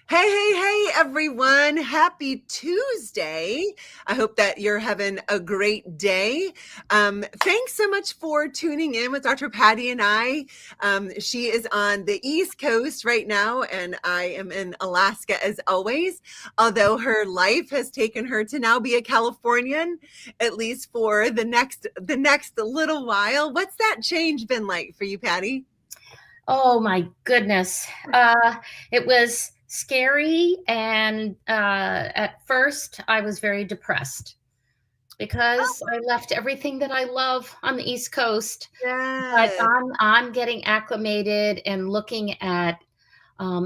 Hey, everyone. Happy Tuesday. I hope that you're having a great day. Thanks so much for tuning in with Dr. Patty and I. She is on the East Coast right now, and I am in Alaska as always, although her life has taken her to now be a Californian, at least for the next little while. What's that change been like for you, Patty? Oh my goodness. It was scary. And at first, I was very depressed because I left everything that I love on the East Coast. But Yes. I'm getting acclimated and looking at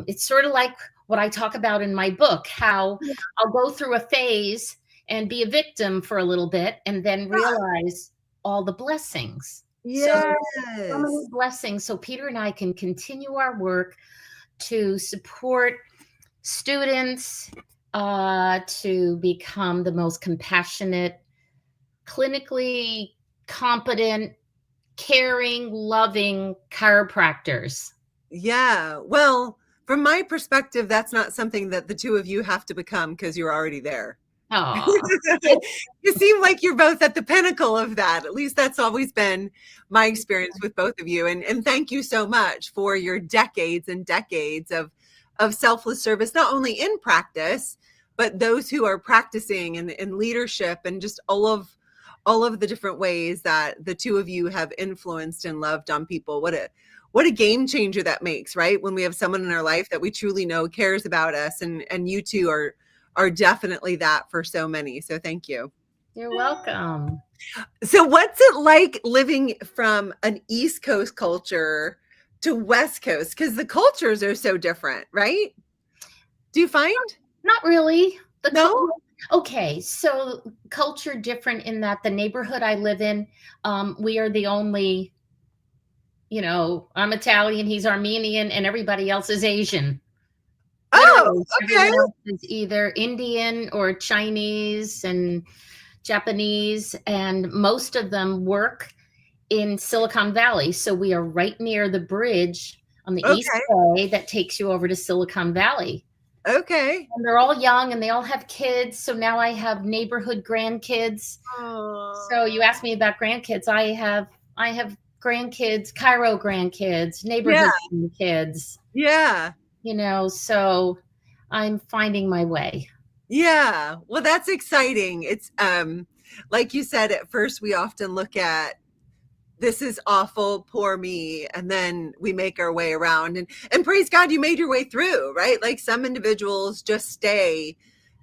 it's sort of like what I talk about in my book, how I'll go through a phase and be a victim for a little bit and then realize all the blessings. So many Yes. blessings. So Peter and I can continue our work to support students to become the most compassionate, clinically competent, caring, loving chiropractors. Yeah. Well, from my perspective, that's not something that the two of you have to become because you're already there. Oh, You seem like you're both at the pinnacle of that. At least that's always been my experience with both of you. And thank you so much for your decades and decades of selfless service, not only in practice, but those who are practicing in leadership and just all of the different ways that the two of you have influenced and loved on people. What a game changer that makes, right? When we have someone in our life that we truly know cares about us, and you two are definitely that for so many. So thank you. you're welcome. So what's it like living from an East Coast culture to West Coast? Because the cultures are so different, right? Do you find? Not really. No? Okay, so culture different in that the neighborhood I live in, we are the only, I'm Italian, he's Armenian, and everybody else is Asian. Oh, Literally, okay. everyone else is either Indian or Chinese and Japanese, and most of them work in Silicon Valley. So we are right near the bridge on the East Okay. Bay that takes you over to Silicon Valley. Okay. And they're all young and they all have kids. So now I have neighborhood grandkids. So you Oh. asked me about grandkids. I have grandkids, Cairo grandkids, Yeah. neighborhood grandkids, Yeah. so I'm finding my way. Yeah. Well, that's exciting. It's like you said, at first we often look at this is awful, poor me, and then we make our way around, and praise God you made your way through, right? Like some individuals just stay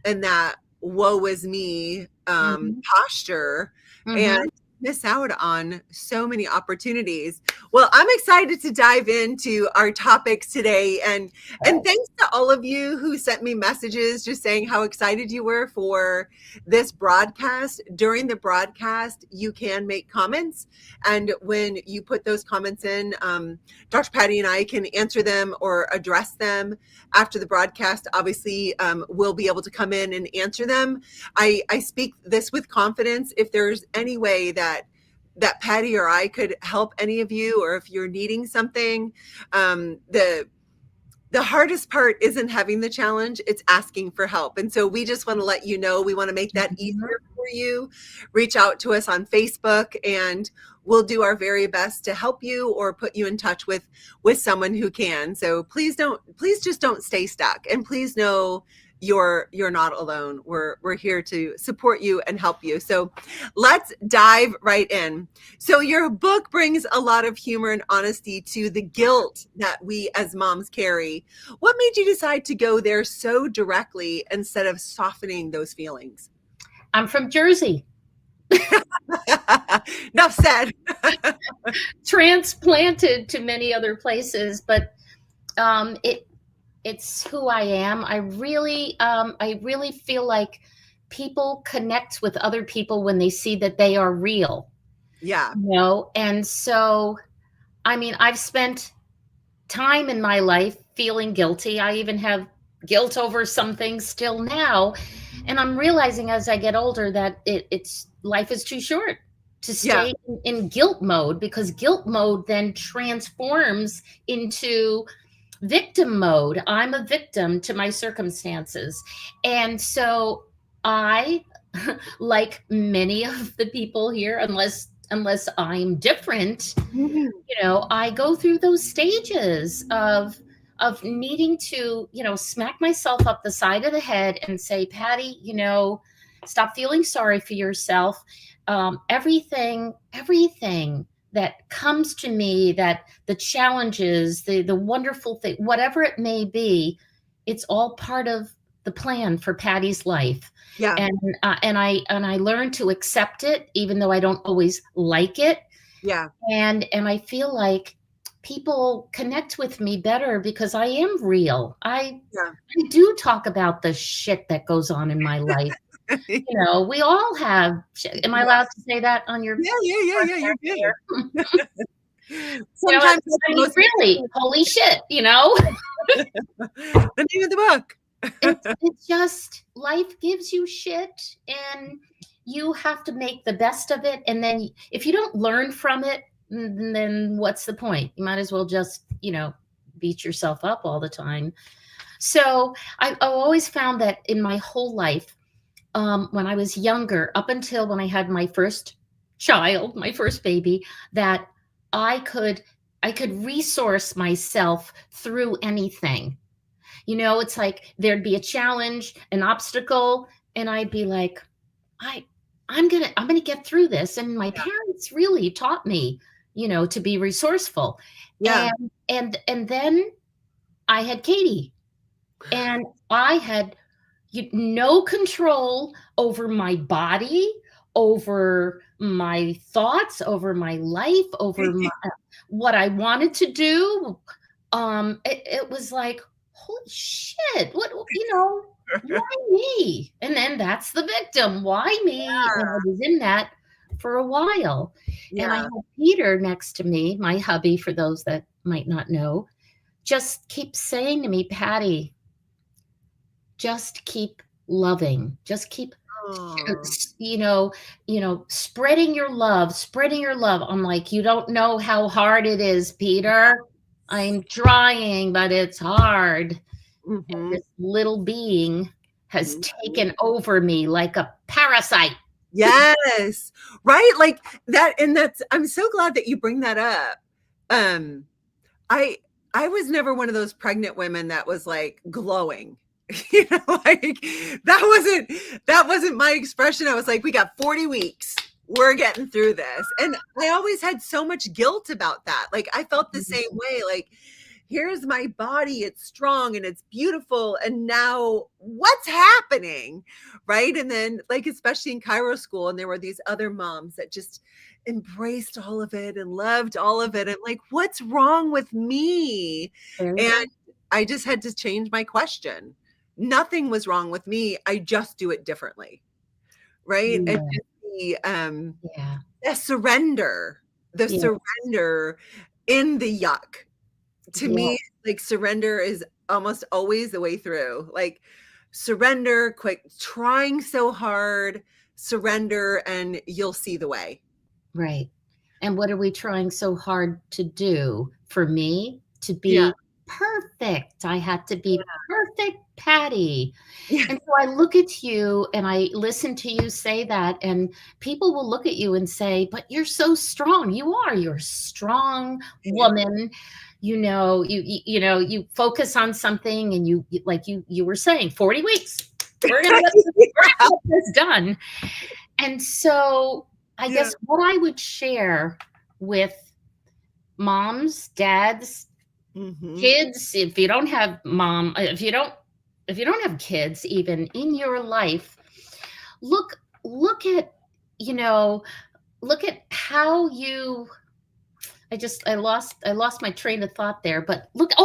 in that woe is me Mhm. posture and Mhm. miss out on so many opportunities. Well, I'm excited to dive into our topics today, and thanks to all of you who sent me messages just saying how excited you were for this broadcast. During the broadcast you can make comments, and when you put those comments in, Dr. Patty and I can answer them or address them after the broadcast. Obviously, we'll be able to come in and answer them. I speak this with confidence. If there's any way that Patty or I could help any of you, or if you're needing something, the hardest part isn't having the challenge, it's asking for help. And so we just want to let you know, we want to make that Mhm. easier for you. Reach out to us on Facebook and we'll do our very best to help you or put you in touch with someone who can. So please just don't stay stuck, and please know you're not alone. We're here to support you and help you. So let's dive right in. So your book brings a lot of humor and honesty to the guilt that we as moms carry. What made you decide to go there so directly instead of softening those feelings? I'm from Jersey, Enough said. transplanted to many other places, but it's who I am. I really feel like people connect with other people when they see that they are real, Yeah. and so I mean, I've spent time in my life feeling guilty. I even have guilt over some things still now, and I'm realizing as I get older that it's life is too short to Yeah. stay in guilt mode, because guilt mode then transforms into victim mode. I'm a victim to my circumstances. And so I, like many of the people here, unless I'm different, Mhm. I go through those stages of needing to, smack myself up the side of the head and say, Patti, stop feeling sorry for yourself. Everything that comes to me, that the challenges, the wonderful thing, whatever it may be, it's all part of the plan for Patti's life. Yeah. And I learn to accept it, even though I don't always like it. Yeah. And I feel like people connect with me better because I am real. Yeah. I do talk about the shit that goes on in my life. We all have shit. Am I Yeah. allowed to say that on your Yeah. Yeah. Yeah. Yeah. You're podcast good. here? Sometimes that's I the mean, most really, holy shit, the name of the book. it's just life gives you shit and you have to make the best of it. And then if you don't learn from it, then what's the point? You might as well just, beat yourself up all the time. So I've always found that in my whole life, when I was younger, up until when I had my first child, my first baby, that I could I could resource myself through anything. It's like there'd be a challenge, an obstacle, and I'd be like, I I'm gonna get through this. And my parents really taught me, to be resourceful. Yeah. And then I had Katie, and I had no control over my body, over my thoughts, over my life, over what I wanted to do. It was like, holy shit, why me? And then that's the victim. Why me? And I was in that for a while. And I Yeah. had Peter next to me, my hubby, for those that might not know, just keeps saying to me, Patti, just keep loving. Just keep Oh. spreading your love, spreading your love. I'm like, you don't know how hard it is, Peter. I'm trying, but it's hard. Mm-hmm. This little being has Mm-hmm. taken over me like a parasite. Yes. Right? Like that, and I'm so glad that you bring that up. Um, I I was never one of those pregnant women that was like glowing. Like that wasn't my expression. I was like, we got 40 weeks. We're getting through this. And I always had so much guilt about that. Like I felt the same way. Like, here's my body, it's strong and it's beautiful, and now what's happening, right? And then, like, especially in Cairo school, and there were these other moms that just embraced all of it and loved all of it. I'm like, what's wrong with me? Very And good. I just had to change my question. Nothing was wrong with me, I just do it differently, right? And Yeah. just Yeah. the surrender, the Yeah. surrender in the yuck. To Yeah. me, like, surrender is almost always the way through. Like, surrender, quit trying so hard, surrender, and you'll see the way. Right. And what are we trying so hard to do? For me, to Yeah. be perfect. I had to be perfect, Patti. Yeah. And so I look at you and I listen to you say that, and people will look at you and say, but you're so strong. You're a strong woman. You focus on something, and like you were saying, 40 weeks. We're gonna get this done. And so I Yeah. guess what I would share with moms, dads, Mhm. kids, if you don't have kids even in your life, look at, you know, look at how you I lost my train of thought there, but look at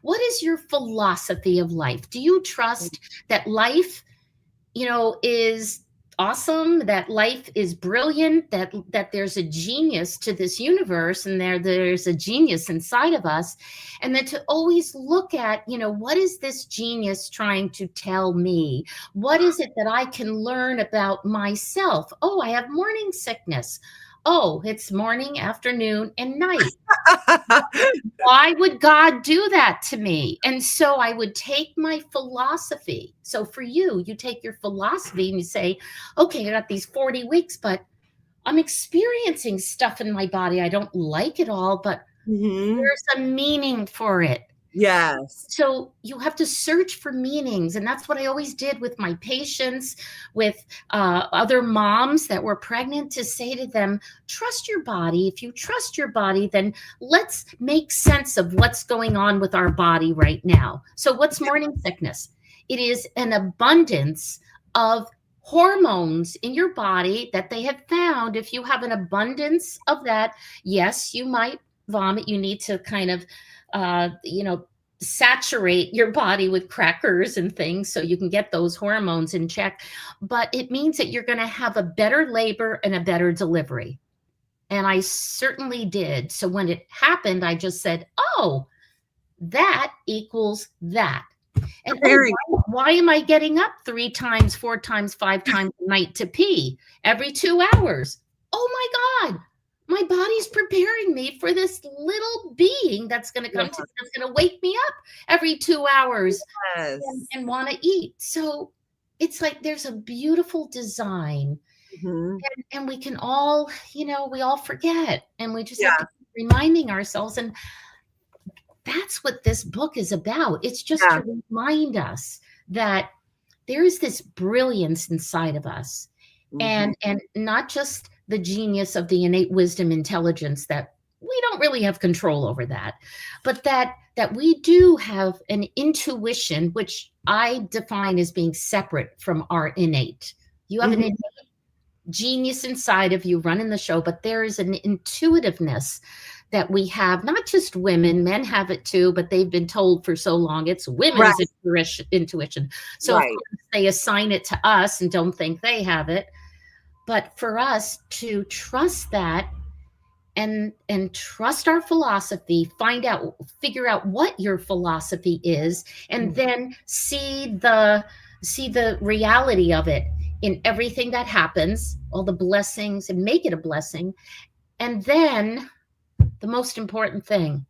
what is your philosophy of life? Do you trust that life, is awesome, that life is brilliant, that there's a genius to this universe, and there's a genius inside of us, and then to always look at, what is this genius trying to tell me? What is it that I can learn about myself? Oh, I have morning sickness. Oh, it's morning, afternoon, and night. Why would God do that to me? And so I would take my philosophy. So for you, you take your philosophy and you say, okay, I got these 40 weeks, but I'm experiencing stuff in my body. I don't like it all, but Hmm. there's a meaning for it. Yes. So you have to search for meanings. And that's what I always did with my patients, with other moms that were pregnant, to say to them, trust your body. If you trust your body, then let's make sense of what's going on with our body right now. So what's morning sickness? It is an abundance of hormones in your body that they have found. If you have an abundance of that, yes, you might vomit. You need to kind of saturate your body with crackers and things so you can get those hormones in check. But it means that you're going to have a better labor and a better delivery. And I certainly did. So when it happened, I just said, oh, that equals that. And oh, Preparing. why am I getting up 3 times, 4 times, 5 times a night to pee every 2 hours? Oh my God, my body's preparing me for this little being that's going to come to, that's going to wake me up every 2 hours Yes. and want to eat. So it's like there's a beautiful design, Hmm. and we can all, we all forget, and we just have Yeah. to keep reminding ourselves. And that's what this book is about. It's just Yeah. to remind us that there is this brilliance inside of us, Hmm. and not just the genius of the innate wisdom, intelligence, that we don't really have control over that, but that we do have an intuition, which I define as being separate from our innate. You have an Hmm. innate genius inside of you running the show, but there is an intuitiveness that we have. Not just women, men have it too, but they've been told for so long it's Right. women's intuition. So of Right. course they assign it to us and don't think they have it. But for us to trust that, and trust our philosophy, figure out what your philosophy is, and then see the reality of it in everything that happens, all the blessings, and make it a blessing. And then the most important thing,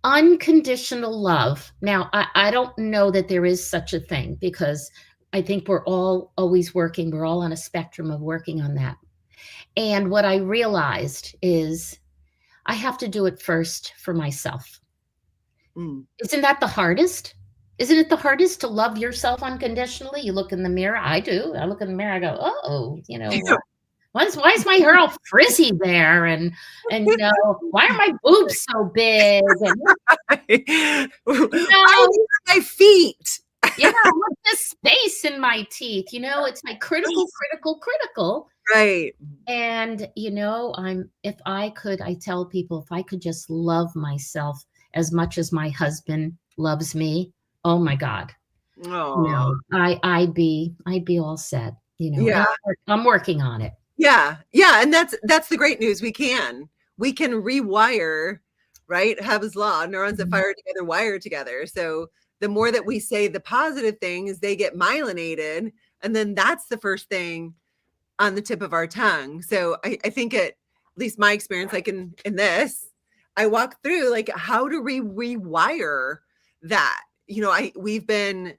unconditional love. Now, I don't know that there is such a thing, because I think we're all always working, we're all on a spectrum of working on that. And what I realized is I have to do it first for myself. Mm. Isn't that the hardest? Isn't it the hardest to love yourself unconditionally? You look in the mirror. I do. I look in the mirror. I go, oh, why is my hair all frizzy there? And why are my boobs so big? And Why you are know, these on my feet? yeah, what's this space in my teeth? It's like critical, critical, critical. Right. And I tell people, if I could just love myself as much as my husband loves me, oh my God, Oh. I'd be all set, and Yeah. I'm working on it. Yeah. Yeah. And that's the great news. We can rewire, right? Hubb's law, neurons that Mhm. fire together wire together. So the more that we say the positive things, they get myelinated. And then that's the first thing on the tip of our tongue. So I think at least my experience, like in this, I walk through like how do we rewire that? We've been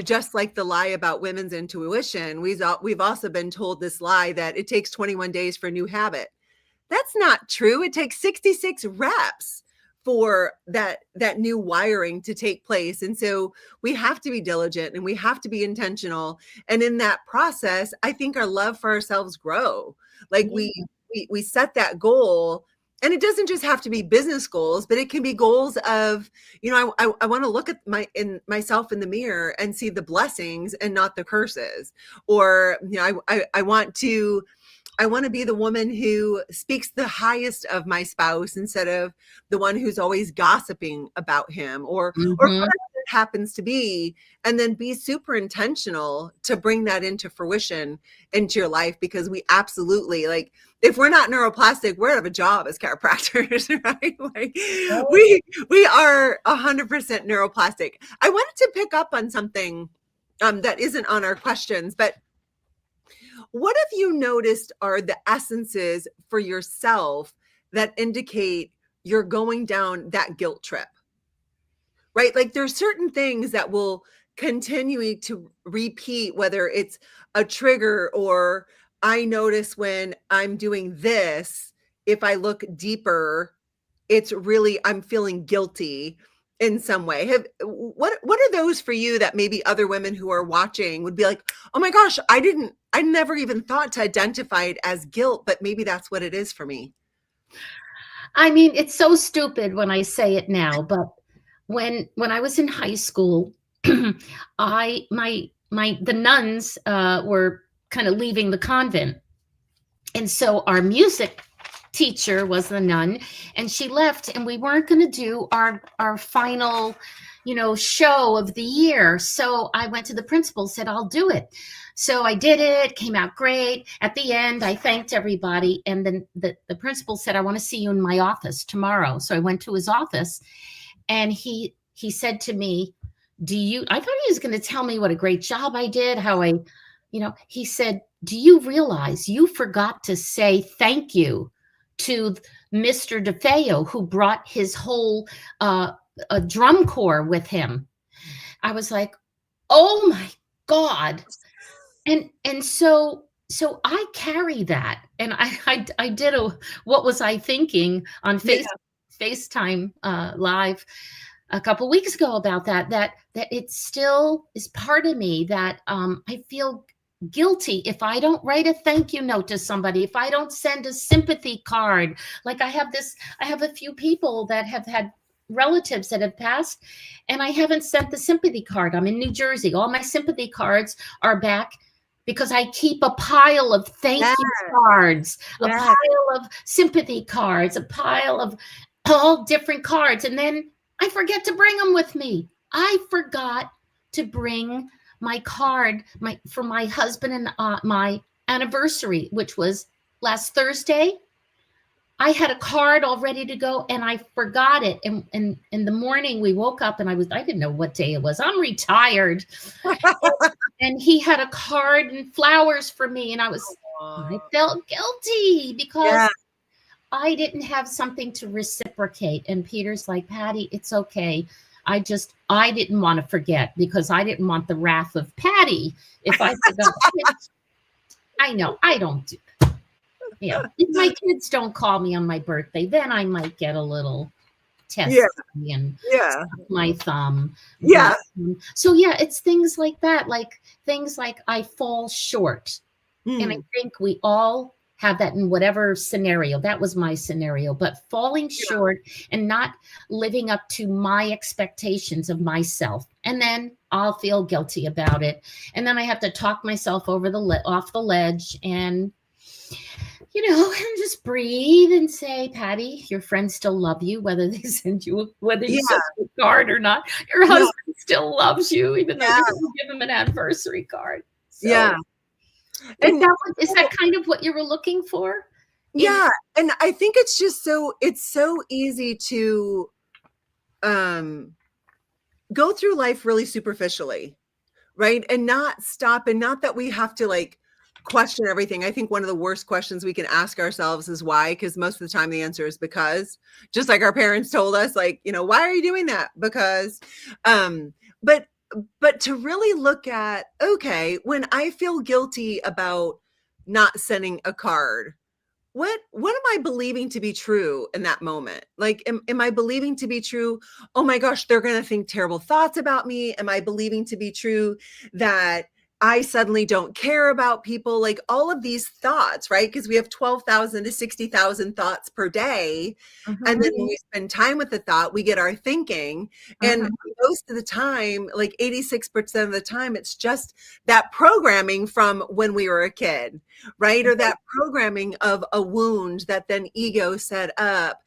just like the lie about women's intuition. We've also been told this lie that it takes 21 days for a new habit. That's not true. It takes 66 reps for that new wiring to take place. And so we have to be diligent and we have to be intentional. And in that process, I think our love for ourselves grow. Like Yeah. we set that goal, and it doesn't just have to be business goals, but it can be goals of, I want to look at myself in the mirror and see the blessings and not the curses. Or, I want to be the woman who speaks the highest of my spouse instead of the one who's always gossiping about him, or Mhm. whatever it happens to be, and then be super intentional to bring that into fruition into your life, because we absolutely, like, if we're not neuroplastic, we're out of a job as chiropractors, right? Like, Oh, we are 100% neuroplastic. I wanted to pick up on something that isn't on our questions, but what have you noticed are the essences for yourself that indicate you're going down that guilt trip? Right? Like there's certain things that will continue to repeat, whether it's a trigger or I notice when I'm doing this, if I look deeper, it's really I'm feeling guilty in some way. What are those for you that maybe other women who are watching would be like, "Oh my gosh, I never even thought to identify it as guilt, but maybe that's what it is for me." I mean, it's so stupid when I say it now, but when I was in high school, I my the nuns were kind of leaving the convent, and so our music teacher was the nun, and she left, and we weren't going to do our final, show of the year. So I went to the principal, said I'll do it. So I did it, came out great. At the end, I thanked everybody, and then the principal said, I want to see you in my office tomorrow. So I went to his office, and he said to me, I thought he was going to tell me what a great job I did, how he said, do you realize you forgot to say thank you to Mr. DeFeo, who brought his whole a drum corps with him? I was like, oh my God. And so I carry that. And I did what was I thinking on Yeah. FaceTime live a couple weeks ago about that it still is part of me that I feel guilty if I don't write a thank you note to somebody, if I don't send a sympathy card. Like I have a few people that have had relatives that have passed, and I haven't sent the sympathy card. I'm in New Jersey. All my sympathy cards are back because I keep a pile of thank Yeah. you cards, a Yeah. pile of sympathy cards, a pile of all different cards. And then I forget to bring them with me. I forgot to bring my card for my husband and my anniversary, which was last Thursday. I had a card all ready to go, and I forgot it. And in the morning we woke up, and I didn't know what day it was. I'm retired. And he had a card and flowers for me, and I felt guilty because Yeah. I didn't have something to reciprocate. And Peter's like, Patti, it's okay. I didn't want to forget because I didn't want the wrath of Patti if I forgot. I know I don't do. Yeah, if my kids don't call me on my birthday, then I might get a little testy and my thumb. Yeah. So yeah, it's things like that, like things like I fall short. And I think we all have that in whatever scenario. That was my scenario, but falling short and not living up to my expectations of myself. And then I'll feel guilty about it. And then I have to talk myself off the ledge and and just breathe and say, Patti, your friends still love you, whether they send you send a card or not. Your husband still loves you, even though you didn't give him an anniversary card. So, is that kind of what you were looking for? Yeah. And I think it's just it's so easy to go through life really superficially, right? And not stop, and not that we have to like question everything. I think one of the worst questions we can ask ourselves is why, because most of the time the answer is because, just like our parents told us, like, why are you doing that? Because, but to really look at, okay, when I feel guilty about not sending a card, what am I believing to be true in that moment? Like, am I believing to be true, oh my gosh, they're going to think terrible thoughts about me? Am I believing to be true that I suddenly don't care about people? Like all of these thoughts, right? Because we have 12,000 to 60,000 thoughts per day. And then when we spend time with the thought, we get our thinking. And most of the time, like 86% of the time, it's just that programming from when we were a kid, right? Or that programming of a wound that then ego set up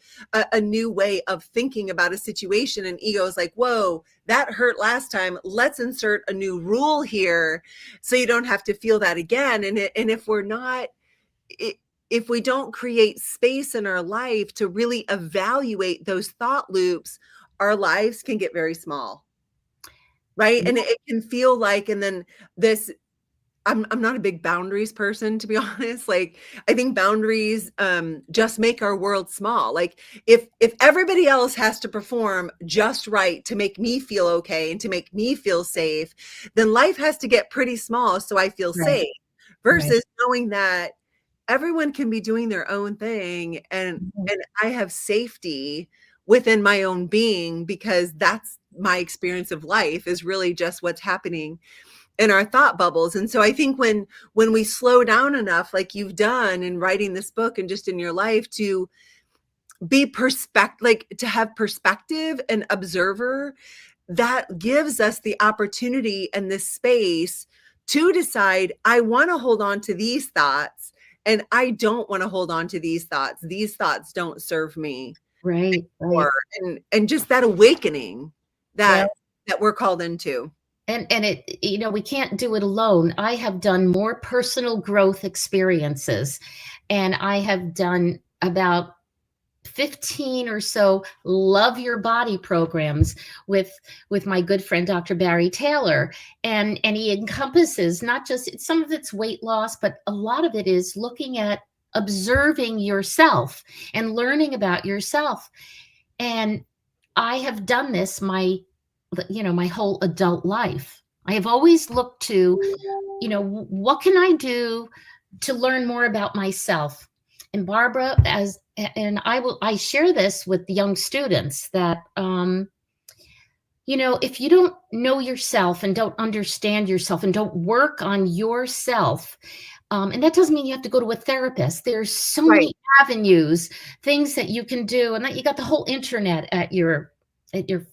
a new way of thinking about a situation. And ego is like, whoa, that hurt last time. Let's insert a new rule here so you don't have to feel that again. And if we're not, if we don't create space in our life to really evaluate those thought loops, our lives can get very small, right? And it can feel like, and then this I'm not a big boundaries person, to be honest. Like, I think boundaries just make our world small. Like, if everybody else has to perform just right to make me feel okay and to make me feel safe, then life has to get pretty small so I feel Right, safe. right. Versus knowing that everyone can be doing their own thing, Mhm. and I have safety within my own being, because that's my experience of life, is really just what's happening in our thought bubbles. And so I think when we slow down enough, like you've done in writing this book and just in your life, to be like to have perspective and observer, that gives us the opportunity and this space to decide, I want to hold on to these thoughts, and I don't want to hold on to these thoughts. These thoughts don't serve me. Right, Or right. and just that awakening Well, that we're called into. and it, we can't do it alone. I have done more personal growth experiences, and I have done about 15 or so love your body programs with my good friend Dr. Barry Taylor, and he encompasses not just, some of it's weight loss, but a lot of it is looking at observing yourself and learning about yourself. And I have done this my whole adult life. I have always looked to, what can I do to learn more about myself? And Barbara, I share this with young students that, if you don't know yourself and don't understand yourself and don't work on yourself, and that doesn't mean you have to go to a therapist. There's so Right. many avenues, things that you can do, and that you got the whole internet at your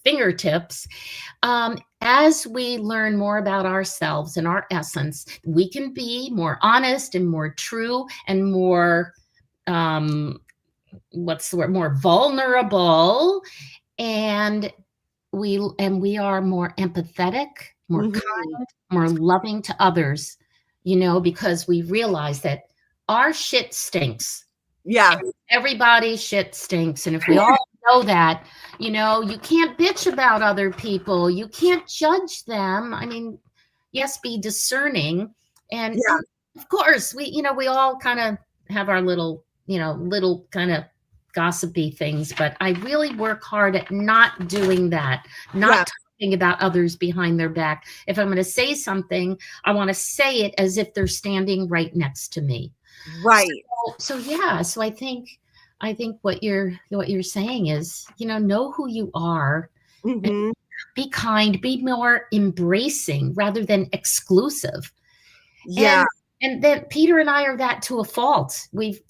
fingertips. As we learn more about ourselves and our essence, we can be more honest and more true and more, um, what's the word, more vulnerable, and we are more empathetic, more Mhm. kind, more loving to others, because we realize that our shit stinks. Yeah. Everybody's shit stinks. And if we all know that, you can't bitch about other people. You can't judge them. I mean, yes, be discerning. And Yeah. of course, we all kind of have our little kind of gossipy things, but I really work hard at not doing that, Yeah. not talking about others behind their back. If I'm going to say something, I want to say it as if they're standing right next to me. Right. So yeah, so I think what you're saying is, know who you are and Mhm. be kind, be more embracing rather than exclusive. Yeah. And then Peter and I are that to a fault. We've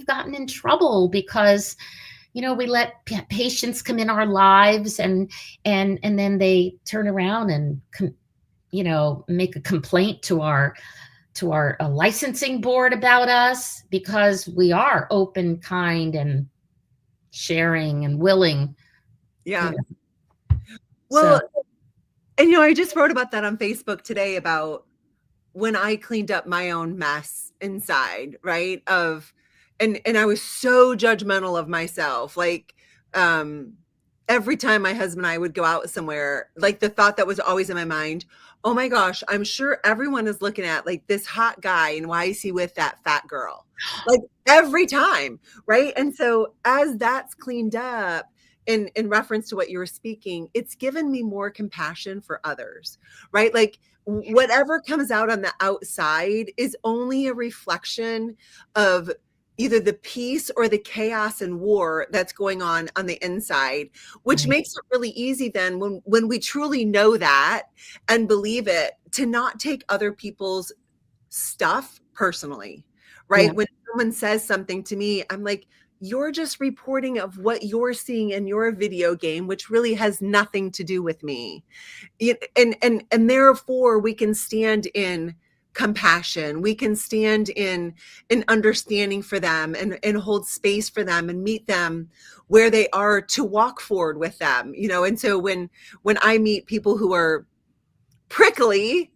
gotten in trouble because, we let patients come in our lives, and then they turn around and make a complaint to our licensing board about us because we are open, kind, and sharing and willing. You Yeah. know, so Well, and I just wrote about that on Facebook today, about when I cleaned up my own mess inside, right? And I was so judgmental of myself. Like, um every time my husband and I would go out somewhere, like the thought that was always in my mind, oh my gosh, I'm sure everyone is looking at like this hot guy, and why is he with that fat girl? Like, every time, right? And so as that's cleaned up, in reference to what you were speaking, it's given me more compassion for others, right? Like, whatever comes out on the outside is only a reflection of either the peace or the chaos and war that's going on the inside, which right, makes it really easy then, when we truly know that and believe it, to not take other people's stuff personally, yeah, right? When someone says something to me, I'm like, you're just reporting of what you're seeing in your video game, which really has nothing to do with me. And therefore we can stand in compassion, we can stand in understanding for them, and hold space for them, and meet them where they are, to walk forward with them. And so when I meet people who are prickly,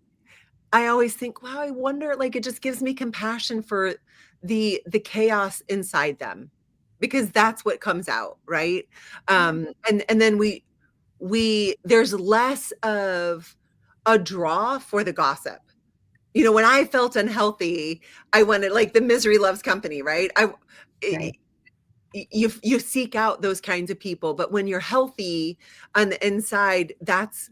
I always think, wow, I wonder, like, it just gives me compassion for the chaos inside them, because that's what comes out, right? And then we there's less of a draw for the gossip. when I felt unhealthy, I wanted, like, the misery loves company, right? Right. You seek out those kinds of people, but when you're healthy on the inside, that's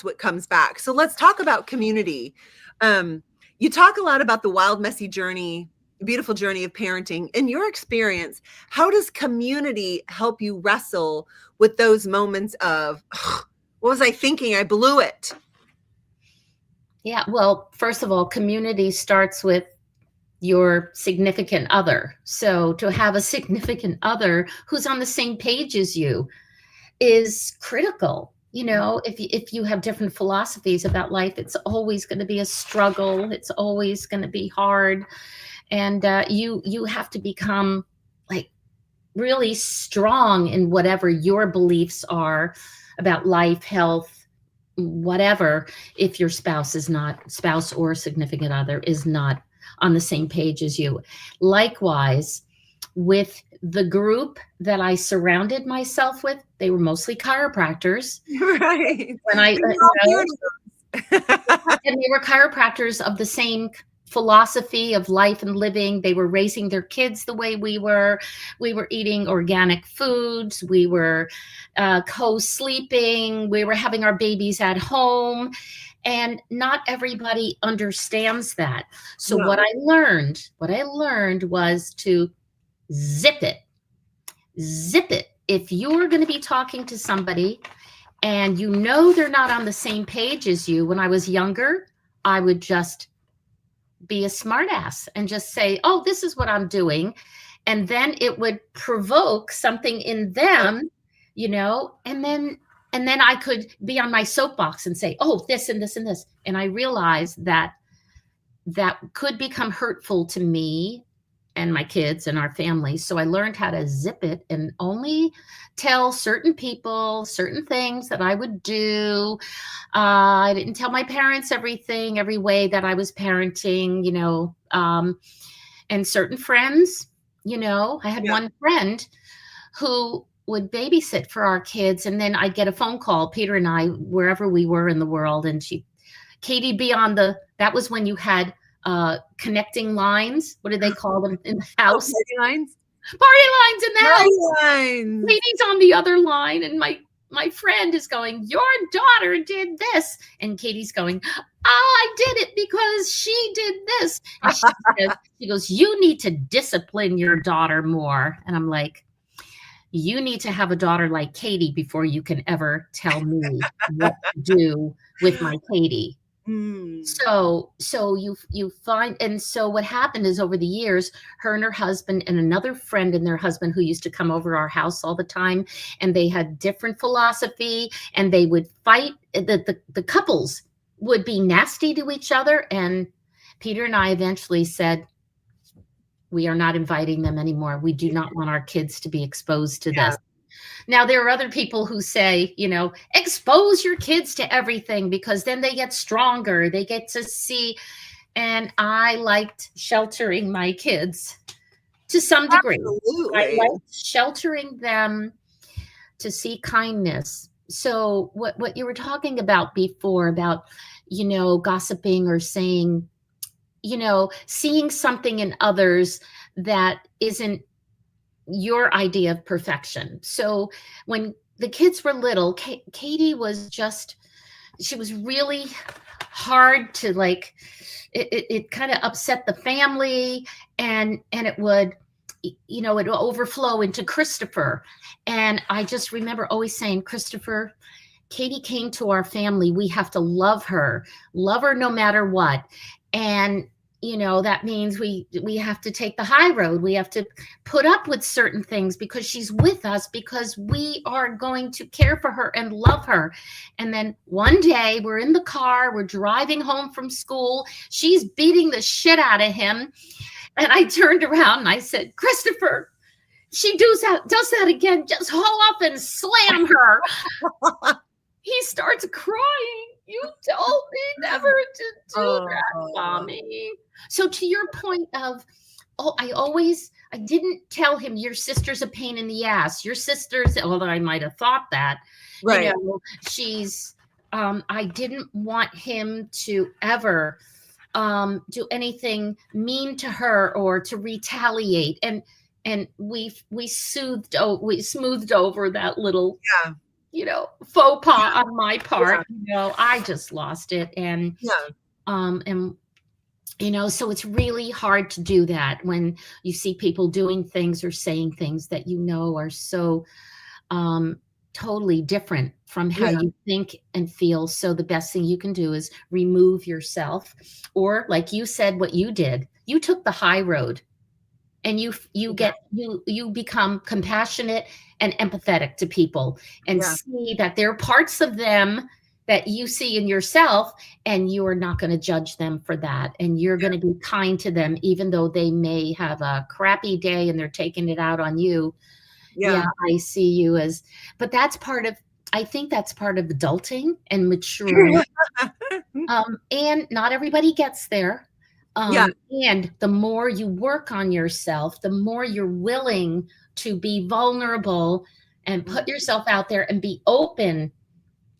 what comes back. So let's talk about community. um you talk a lot about the wild, messy journey, beautiful journey of parenting. In your experience, how does community help you wrestle with those moments of, what was I thinking, I blew it? Yeah. Well, first of all, community starts with your significant other. So to have a significant other who's on the same page as you is critical. If you have different philosophies about life, it's always going to be a struggle. It's always going to be hard, and you have to become like really strong in whatever your beliefs are about life, health, whatever. If your spouse or significant other is not on the same page as you. Likewise, with the group that I surrounded myself with, they were mostly chiropractors. Right. When I, We're all hearing those. and they were chiropractors of the same philosophy of life and living. They were raising their kids the way we were. We were eating organic foods. We were co-sleeping. We were having our babies at home. And not everybody understands that. So No. what I learned was to zip it. Zip it. If you're going to be talking to somebody and they're not on the same page as you, when I was younger, I would just be a smartass and just say, oh, this is what I'm doing. And then it would provoke something in them, and then I could be on my soapbox and say, oh, this and this and this. And I realized that could become hurtful to me and my kids and our family. So I learned how to zip it and only tell certain people certain things that I would do. I didn't tell my parents everything, every way that I was parenting, and certain friends, I had Yeah. one friend who would babysit for our kids. And then I'd get a phone call, Peter and I, wherever we were in the world. And Katie, be on that was when you had connecting lines. What did they call them in the house? Party lines. Party lines in the Party house. lines. Katie's on the other line, and my friend is going, your daughter did this. And Katie's going, I did it because she did this. And she goes, you need to discipline your daughter more. And I'm like, you need to have a daughter like Katie before you can ever tell me what to do with my Katie. So you find, and so what happened is over the years, her and her husband and another friend and their husband who used to come over our house all the time, and they had different philosophy, and they would fight. The couples would be nasty to each other, and Peter and I eventually said, we are not inviting them anymore. We do not want our kids to be exposed to this. Now, there are other people who say, expose your kids to everything because then they get stronger. They get to see. And I liked sheltering my kids to some degree. Absolutely. I liked sheltering them to see kindness. So what you were talking about before about, gossiping or saying, seeing something in others that isn't your idea of perfection. So when the kids were little, Katie was she was really hard to it kind of upset the family, and it would, it would overflow into Christopher. And I just remember always saying, Christopher, Katie came to our family. We have to love her no matter what. And that means we have to take the high road. We have to put up with certain things because she's with us, because we are going to care for her and love her. And then one day we're in the car, we're driving home from school. She's beating the shit out of him. And I turned around and I said, Christopher, she does that again. Just haul up and slam her. He starts crying. You told me never to do that, Mommy. So to your point of, I didn't tell him your sister's a pain in the ass. Your sister's, although I might have thought that, right. She's, I didn't want him to ever do anything mean to her or to retaliate. And we smoothed over that little, Yeah. faux pas on my Yeah. part. I just lost it. Yeah. And so it's really hard to do that when you see people doing things or saying things that are so um, totally different from how Yeah. you think and feel. So the best thing you can do is remove yourself, or like you said, what you did, you took the high road, and Yeah. you become compassionate and empathetic to people, and Yeah. see that there are parts of them that you see in yourself, and you are not going to judge them for that, and you're going to be kind to them even though they may have a crappy day and they're taking it out on you. Yeah, Yeah. I see you as, but I think that's part of adulting and maturing. And not everybody gets there. Yeah. And the more you work on yourself, the more you're willing to be vulnerable and put yourself out there and be open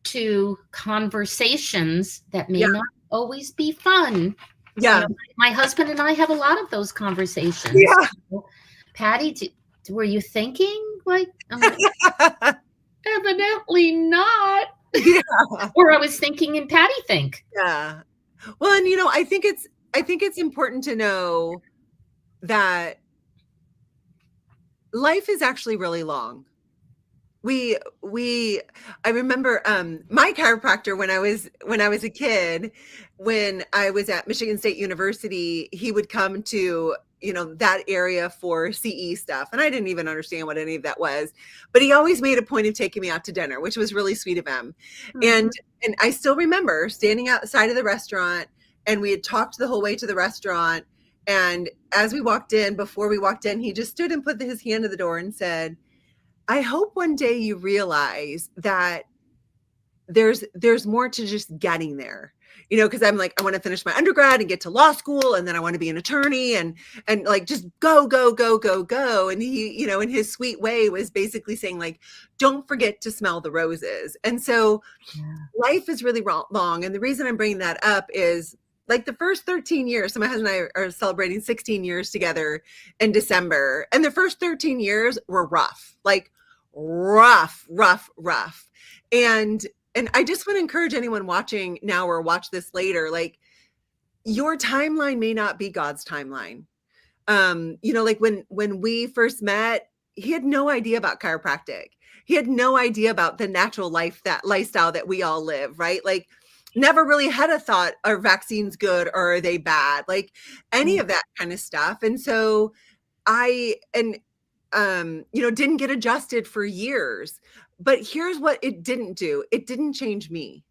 to conversations that may Yeah. not always be fun. Yeah. My husband and I have a lot of those conversations. Yeah. Patty, were you thinking like, I'm like, evidently not. Yeah. Or I was thinking and Patty think. Yeah. Well, and I think it's important to know that life is actually really long. We I remember my chiropractor when I was a kid, when I was at Michigan State University, he would come to, that area for CE stuff. And I didn't even understand what any of that was, but he always made a point of taking me out to dinner, which was really sweet of him. Mhm. And I still remember standing outside of the restaurant, and we had talked the whole way to the restaurant. And as we walked in, before we walked in, he just stood and put his hand to the door and said, I hope one day you realize that there's more to just getting there. Because I'm like, I want to finish my undergrad and get to law school, and then I want to be an attorney, and like just go, go, go, go, go. And he, in his sweet way, was basically saying, like, don't forget to smell the roses. And so Yeah. life is really long. And the reason I'm bringing that up is, like, the first 13 years, so my husband and I are celebrating 16 years together in December. And the first 13 years were rough, like rough, rough, rough. And I just want to encourage anyone watching now or watch this later, like, your timeline may not be God's timeline. Like when we first met, he had no idea about chiropractic. He had no idea about the natural lifestyle that we all live, right? Like, never really had a thought, are vaccines good or are they bad? Like, any of that kind of stuff. And so didn't get adjusted for years. But here's what it didn't do. It didn't change me.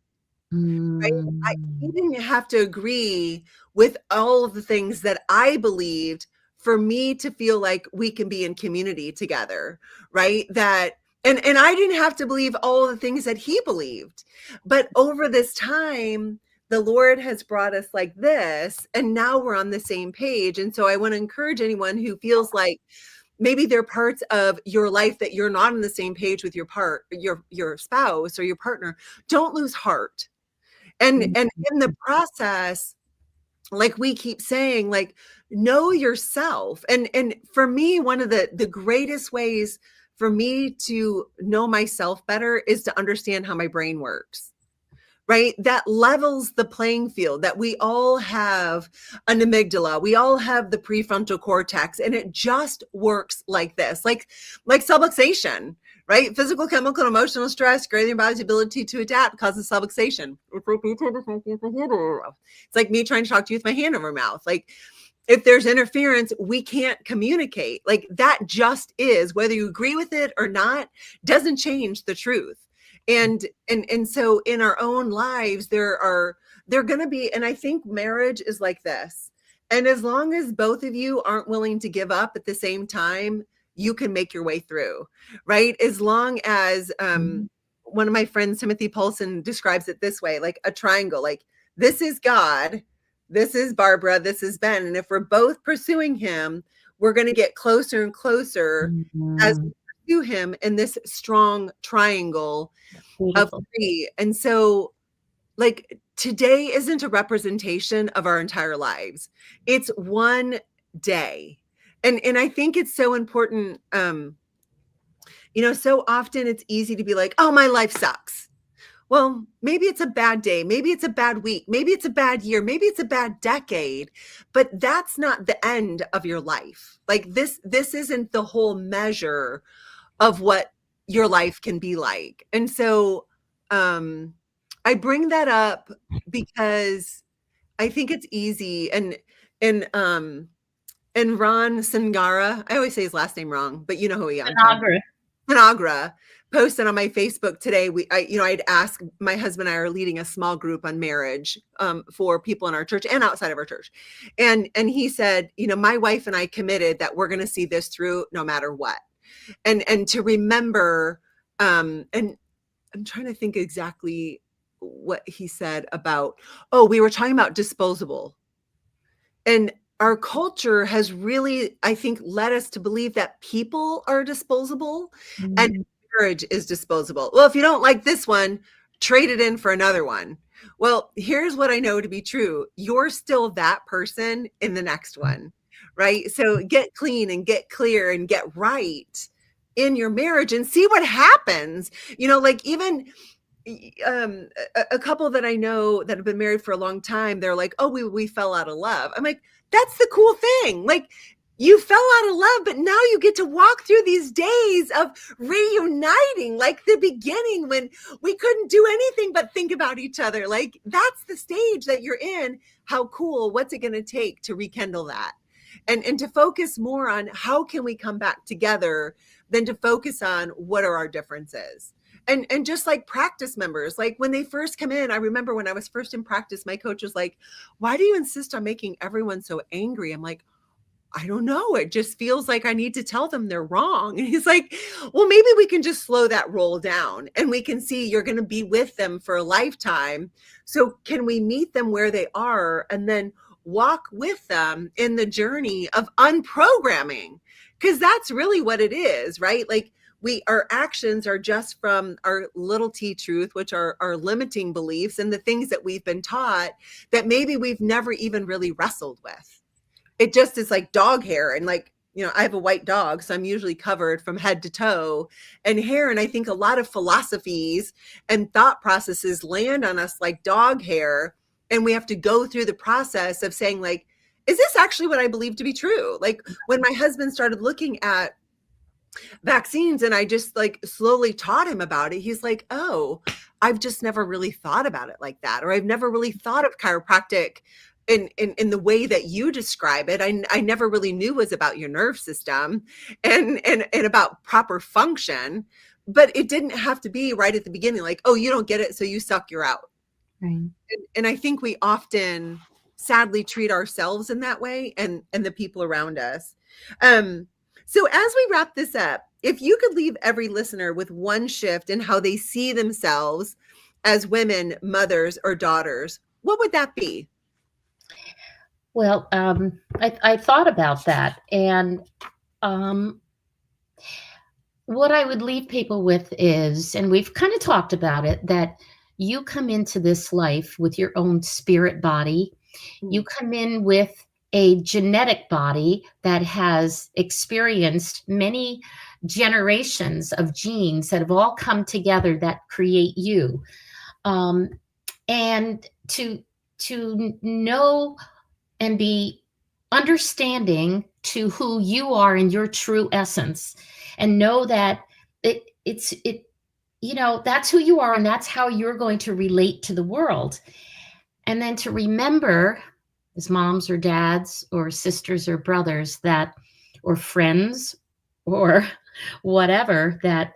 Right? He Mm. didn't have to agree with all of the things that I believed for me to feel like we can be in community together, right? And I didn't have to believe all the things that he believed. But over this time, the Lord has brought us like this, and now we're on the same page. And so I want to encourage anyone who feels like maybe there are parts of your life that you're not on the same page with your spouse or your partner. Don't lose heart. And in the process, like we keep saying, like, know yourself. And for me, one of the greatest ways for me to know myself better is to understand how my brain works. Right? That levels the playing field, that we all have an amygdala, we all have the prefrontal cortex, and it just works like this, like subluxation, right? Physical, chemical, and emotional stress greater than your body's ability to adapt causes subluxation. It's like me trying to talk to you with my hand over my mouth. Like, if there's interference, we can't communicate. Like, that just is, whether you agree with it or not, doesn't change the truth. And so in our own lives, they're going to be, and I think marriage is like this. And as long as both of you aren't willing to give up at the same time, you can make your way through, right? As long as one of my friends, Timothy Paulson, describes it this way, like a triangle, like, this is God, this is Barbara, this is Ben. And if we're both pursuing him, we're going to get closer and closer as we Mhm. pursue him in this strong triangle of Beautiful. three. And so, like, today isn't a representation of our entire lives. It's one day. And I think it's so important. So often it's easy to be like, oh, my life sucks. Well, maybe it's a bad day. Maybe it's a bad week. Maybe it's a bad year. Maybe it's a bad decade, but that's not the end of your life. Like this isn't the whole measure of what your life can be like. And so I bring that up because I think it's easy and Ron Sangara, I always say his last name wrong, but you know who I'm talking about. Panagra posted on my Facebook today. I'd ask, my husband and I are leading a small group on marriage for people in our church and outside of our church. And he said, my wife and I committed that we're going to see this through no matter what. And to remember, and I'm trying to think exactly what he said about, we were talking about disposable. And our culture has really, I think, led us to believe that people are disposable and marriage is disposable. Well, if you don't like this one, trade it in for another one. Well, here's what I know to be true. You're still that person in the next one, right? So get clean and get clear and get right in your marriage and see what happens. Like even a couple that I know that have been married for a long time, they're like, oh, we fell out of love. I'm like, that's the cool thing. Like, you fell out of love, but now you get to walk through these days of reuniting, like the beginning when we couldn't do anything but think about each other. Like, that's the stage that you're in. How cool. What's it going to take to rekindle that? And to focus more on how can we come back together than to focus on what are our differences. And just like practice members, like when they first come in, I remember when I was first in practice, my coach was like, why do you insist on making everyone so angry? I'm like, I don't know. It just feels like I need to tell them they're wrong. And he's like, well, maybe we can just slow that roll down and we can see you're going to be with them for a lifetime. So can we meet them where they are and then walk with them in the journey of unprogramming? Because that's really what it is, right? Like, our actions are just from our little t truth, which are our limiting beliefs and the things that we've been taught that maybe we've never even really wrestled with. It just is like dog hair. And like, I have a white dog, so I'm usually covered from head to toe and hair. And I think a lot of philosophies and thought processes land on us like dog hair. And we have to go through the process of saying, like, is this actually what I believe to be true? Like when my husband started looking at vaccines and I just like slowly taught him about it, he's like, oh, I've just never really thought about it like that. Or I've never really thought of chiropractic in the way that you describe it. I never really knew was about your nerve system and about proper function, but it didn't have to be right at the beginning. Like, oh, you don't get it, so you suck, you're out. Right. And I think we often sadly treat ourselves in that way and the people around us. So as we wrap this up, if you could leave every listener with one shift in how they see themselves as women, mothers, or daughters, what would that be? Well, I thought about that. And what I would leave people with is, and we've kind of talked about it, that you come into this life with your own spirit body. You come in with a genetic body that has experienced many generations of genes that have all come together that create you. And to know and be understanding to who you are in your true essence, and know that that's who you are and that's how you're going to relate to the world. And then to remember, as moms or dads or sisters or brothers, that, or friends or whatever, that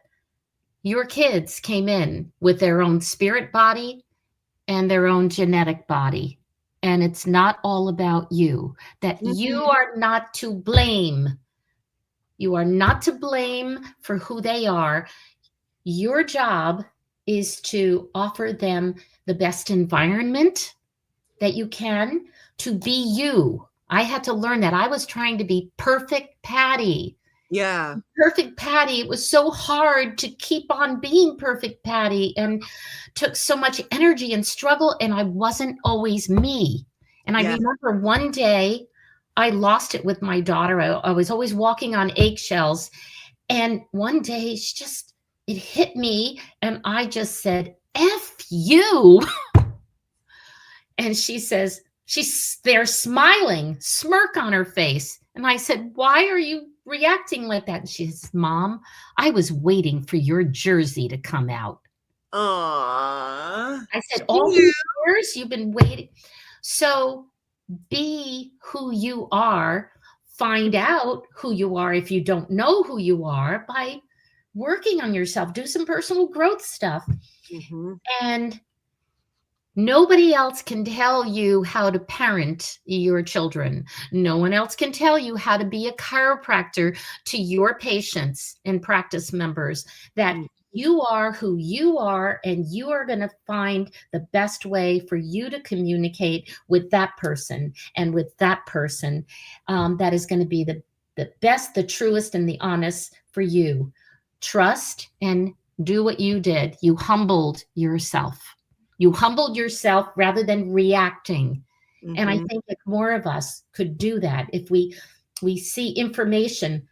your kids came in with their own spirit body and their own genetic body. And it's not all about you, that you are not to blame. You are not to blame for who they are. Your job is to offer them the best environment that you can to be you. I had to learn that. I was trying to be perfect Patti, Yeah. Perfect Patty. It was so hard to keep on being perfect Patty and took so much energy and struggle. And I wasn't always me. And I Yeah. remember one day I lost it with my daughter. I was always walking on eggshells. And one day it hit me. And I just said, F you. And she's there smiling, smirk on her face. And I said, why are you reacting like that? And she says, Mom, I was waiting for your jersey to come out. Aww. I said, all Cute. these years you've been waiting. So be who you are. Find out who you are if you don't know who you are by working on yourself. Do some personal growth stuff. Mm-hmm. And nobody else can tell you how to parent your children. No one else can tell you how to be a chiropractor to your patients and practice members. That you are who you are, and you are going to find the best way for you to communicate with that person and with that person. That is going to be the best, the truest, and the honest for you. Trust and do what you did. You humbled yourself. You humbled yourself rather than reacting. And I Mm-hmm. think if more of us could do that, if we see information,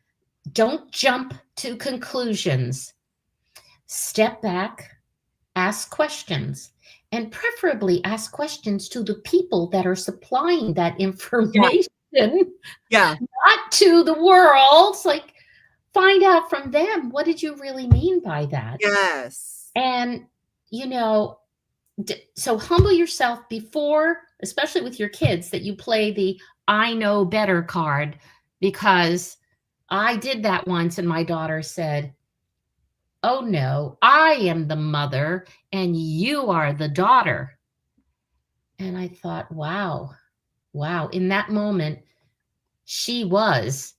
don't jump to conclusions. Step back, ask questions, and preferably ask questions to the people that are supplying that Yeah. information, Yeah. not to the world. It's like, find out from them, what did you really mean by that? Yes. And, you know, so humble yourself before, especially with your kids, that you play the I know better card, because I did that once and my daughter said, oh no, I am the mother and you are the daughter. And I thought, wow, in that moment, she was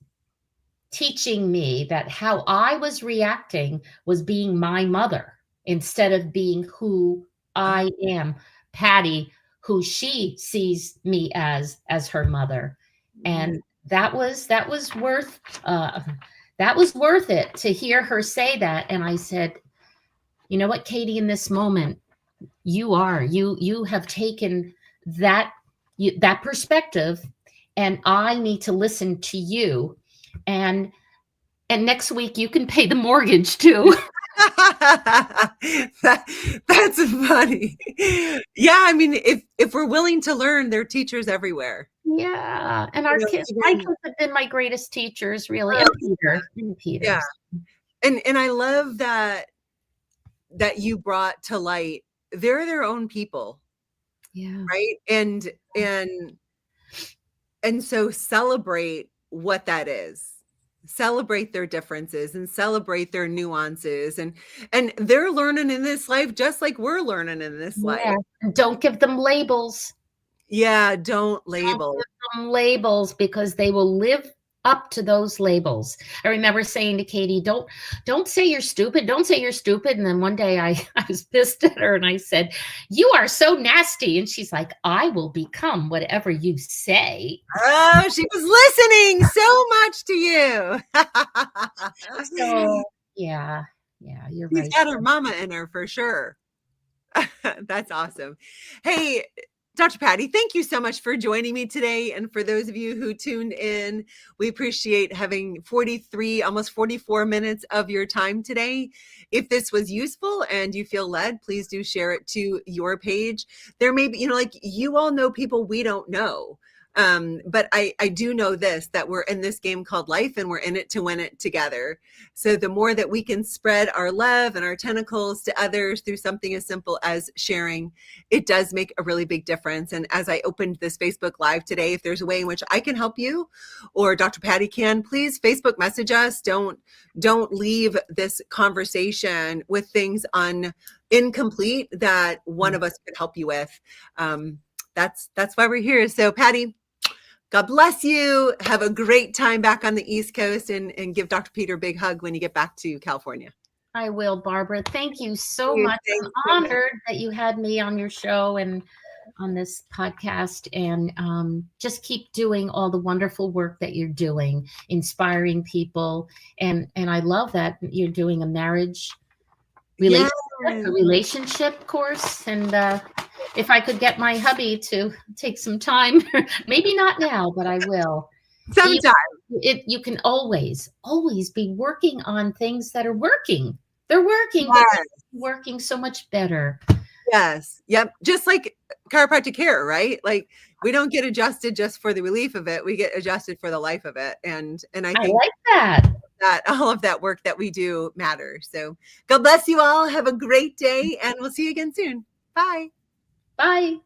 teaching me that how I was reacting was being my mother instead of being who I am, Patty, who she sees me as her mother. And that was worth it to hear her say that. And I said, you know what, Katie, in this moment, you have taken that that perspective, and I need to listen to you. And next week you can pay the mortgage too. That's funny. Yeah, I mean, if we're willing to learn, there are teachers everywhere. Yeah, and You our know, kids, my even kids have been my greatest teachers, really, and oh, yeah. Peter's. And I love that you brought to light they're their own people, Yeah, right? And so celebrate what that is. Celebrate their differences and celebrate their nuances, and they're learning in this life just like we're learning in this life. yeah. And don't give them labels. Yeah, don't Don't label. give them labels, because they will live up to those labels. I remember saying to Katie, don't say you're stupid. Don't say you're stupid. And then one day I was pissed at her and I said, you are so nasty. And she's like, I will become whatever you say. Oh, she was listening so much to you. So yeah, you're She's right. got her mama in her for sure. That's awesome. Hey, Dr. Patty, thank you so much for joining me today. And for those of you who tuned in, we appreciate having 43, almost 44 minutes of your time today. If this was useful and you feel led, please do share it to your page. There may be, like you all know people we don't know. But I do know this, that we're in this game called life and we're in it to win it together. So the more that we can spread our love and our tentacles to others through something as simple as sharing, it does make a really big difference. And as I opened this Facebook Live today, if there's a way in which I can help you or Dr. Patty can, please Facebook message us. Don't leave this conversation with things incomplete that one of us could help you with. That's why we're here. So Patty, God bless you. Have a great time back on the East Coast, and give Dr. Peter a big hug when you get back to California. I will, Barbara. Thank you so Thank much. you I'm so much. honored that you had me on your show, and on this podcast, and just keep doing all the wonderful work that you're doing, inspiring people. And I love that you're doing a marriage Yeah. relationship course. And if I could get my hubby to take some time, maybe not now, but I will. Sometime. You can always be working on things that are working. They're working, but Yes. they're working so much better. Yes. Yep. Just like chiropractic care, right? Like we don't get adjusted just for the relief of it. We get adjusted for the life of it. And I I think like that. that all of that work that we do matters. So God bless you all. Have a great day, and we'll see you again soon. Bye. Bye.